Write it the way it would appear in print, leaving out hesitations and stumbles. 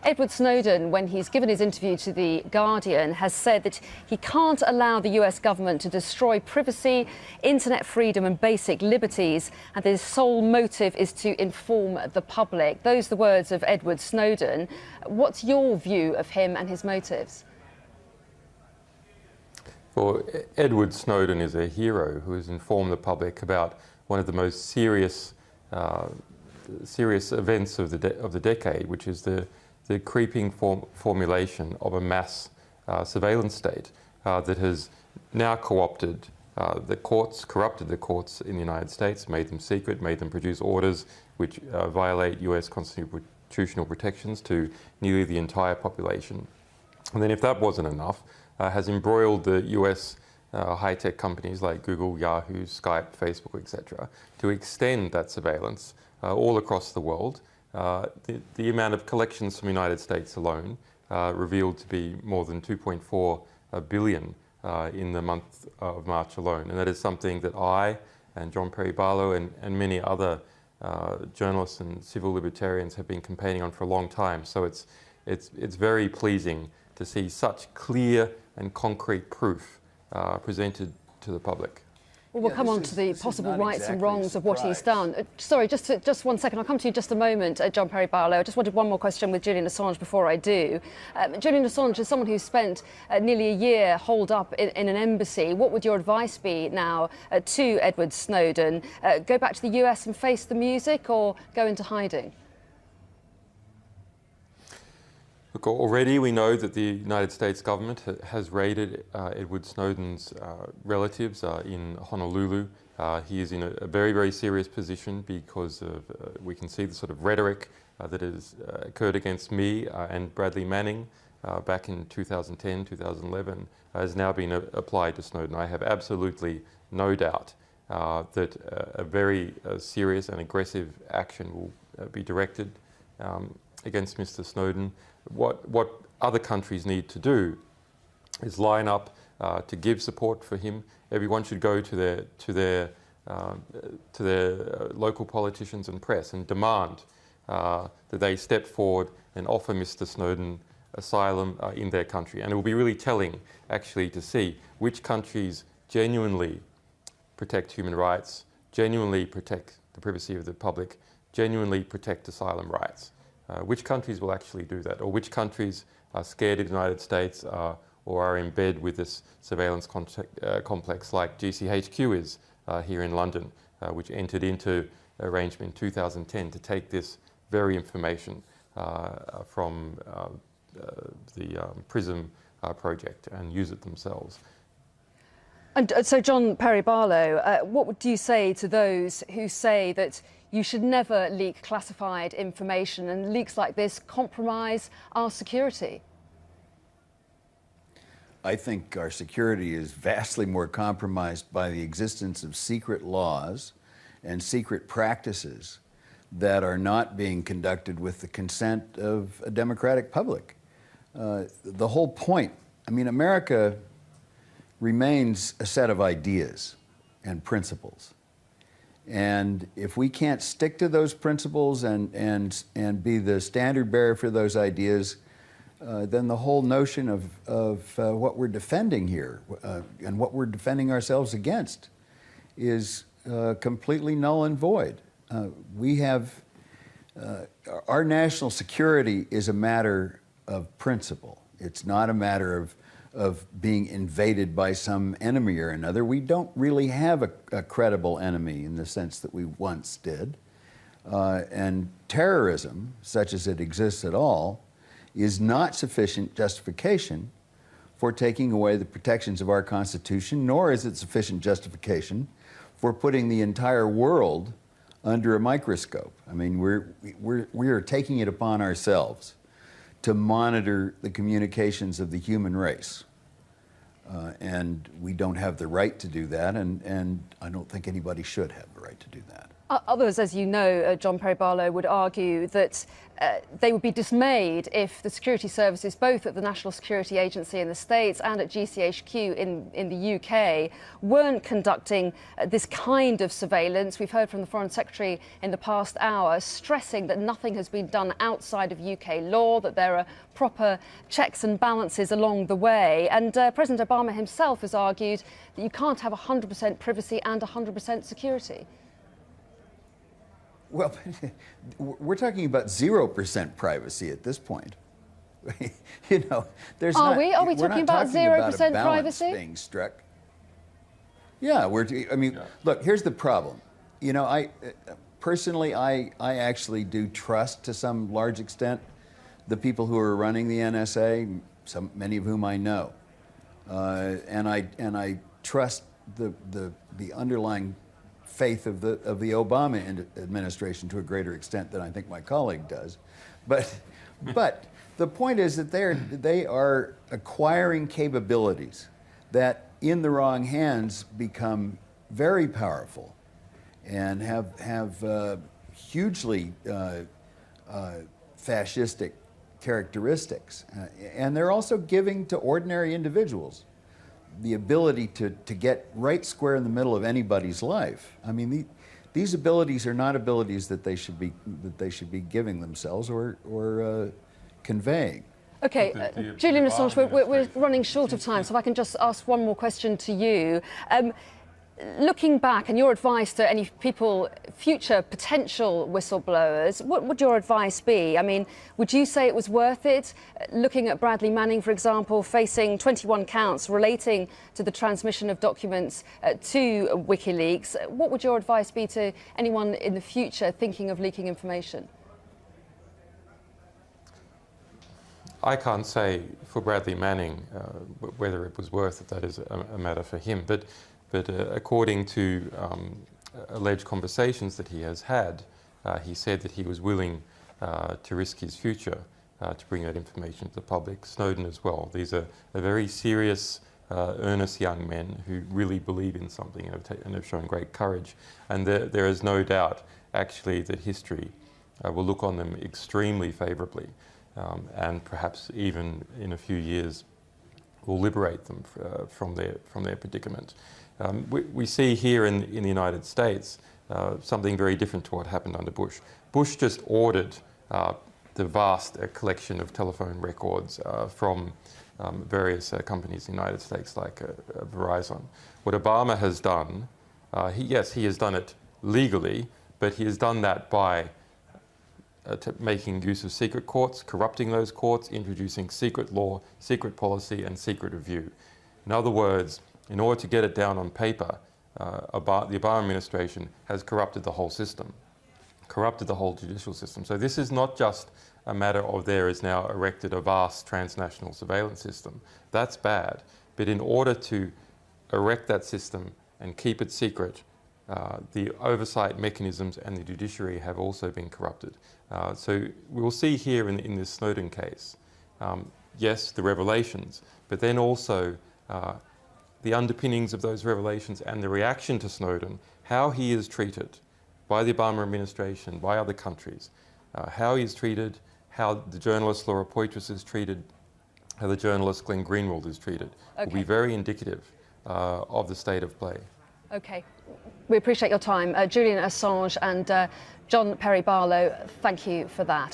Edward Snowden, when he's given his interview to The Guardian, has said that he can't allow the US government to destroy privacy, internet freedom and basic liberties, and his sole motive is to inform the public. Those are the words of Edward Snowden. What's your view of him and his motives? Well, Edward Snowden is a hero who has informed the public about one of the most serious events of the decade, which is the creeping formulation of a mass surveillance state that has now co-opted the courts, corrupted the courts in the United States, made them secret, made them produce orders which violate US constitutional protections to nearly the entire population. And then if that wasn't enough, has embroiled the US high-tech companies like Google, Yahoo, Skype, Facebook, etc., to extend that surveillance all across the world. The amount of collections from the United States alone revealed to be more than 2.4 billion in the month of March alone. And that is something that I and John Perry Barlow and many other journalists and civil libertarians have been campaigning on for a long time. So it's very pleasing to see such clear and concrete proof presented to the public. Well, we'll come on to the possible rights and wrongs of what he's done. Sorry, just 1 second. I'll come to you in just a moment, John Perry Barlow. I just wanted one more question with Julian Assange before I do. Julian Assange is someone who's spent nearly a year holed up in an embassy. What would your advice be now to Edward Snowden? Go back to the US and face the music, or go into hiding? Look, already we know that the United States government has raided Edward Snowden's relatives in Honolulu. He is in a very, very serious position because of, we can see the sort of rhetoric that has occurred against me and Bradley Manning back in 2010, 2011, has now been applied to Snowden. I have absolutely no doubt that a very serious and aggressive action will be directed against Mr. Snowden. What other countries need to do is line up to give support for him. Everyone should go to their local politicians and press and demand that they step forward and offer Mr. Snowden asylum in their country. And it will be really telling, actually, to see which countries genuinely protect human rights, genuinely protect the privacy of the public, genuinely protect asylum rights. Which countries will actually do that, or which countries are scared of the United States or are in bed with this surveillance complex like GCHQ is here in London, which entered into arrangement in 2010 to take this very information from the PRISM project and use it themselves. And so, John Perry Barlow, what would you say to those who say that you should never leak classified information and leaks like this compromise our security? I think our security is vastly more compromised by the existence of secret laws and secret practices that are not being conducted with the consent of a democratic public. The whole point, I mean, America remains a set of ideas and principles. And if we can't stick to those principles and be the standard bearer for those ideas, then the whole notion of what we're defending here and what we're defending ourselves against is completely null and void. Our national security is a matter of principle. It's not a matter of being invaded by some enemy or another. We don't really have a credible enemy in the sense that we once did. And terrorism, such as it exists at all, is not sufficient justification for taking away the protections of our Constitution, nor is it sufficient justification for putting the entire world under a microscope. I mean, we are taking it upon ourselves to monitor the communications of the human race. And we don't have the right to do that, and I don't think anybody should have the right to do that. Others, as you know, John Perry Barlow, would argue that they would be dismayed if the security services, both at the National Security Agency in the States and at GCHQ in the UK, weren't conducting this kind of surveillance. We've heard from the Foreign Secretary in the past hour stressing that nothing has been done outside of UK law, that there are proper checks and balances along the way. And President Obama himself has argued that you can't have 100% privacy and 100% security. Well, we're talking about 0% privacy at this point. You know, there's Are we talking about 0% privacy being struck? Yeah, look, here's the problem. You know, I actually do trust to some large extent the people who are running the NSA, many of whom I know, and I trust the underlying faith of the Obama administration to a greater extent than I think my colleague does, but the point is that they are acquiring capabilities that, in the wrong hands, become very powerful and have hugely fascistic characteristics, and they're also giving to ordinary individuals the ability to get right square in the middle of anybody's life. I mean, these abilities are not abilities that they should be giving themselves or conveying. Okay, Julian Assange, we're running short of time, so if I can just ask one more question to you. Looking back, and your advice to any people, future potential whistleblowers, what would your advice be? I mean, would you say it was worth it? Looking at Bradley Manning, for example, facing 21 counts relating to the transmission of documents to WikiLeaks, what would your advice be to anyone in the future thinking of leaking information? I can't say for Bradley Manning whether it was worth it. That is a matter for him. But according to alleged conversations that he has had, he said that he was willing to risk his future to bring that information to the public. Snowden as well. These are very serious, earnest young men who really believe in something and have shown great courage. And there is no doubt, actually, that history will look on them extremely favourably, and perhaps even in a few years will liberate them from their predicament. We see here in the United States something very different to what happened under Bush. Bush just ordered the vast collection of telephone records from various companies in the United States, like Verizon. What Obama has done, he has done it legally, but he has done that by making use of secret courts, corrupting those courts, introducing secret law, secret policy, and secret review. In other words, in order to get it down on paper, the Obama administration has corrupted the whole system, corrupted the whole judicial system. So this is not just a matter of there is now erected a vast transnational surveillance system. That's bad. But in order to erect that system and keep it secret, the oversight mechanisms and the judiciary have also been corrupted. So we will see here in this Snowden case, yes, the revelations, but then also the underpinnings of those revelations and the reaction to Snowden, how he is treated by the Obama administration, by other countries, how he is treated, how the journalist Laura Poitras is treated, how the journalist Glenn Greenwald is treated, will be very indicative of the state of play. Okay. We appreciate your time. Julian Assange and John Perry Barlow, thank you for that.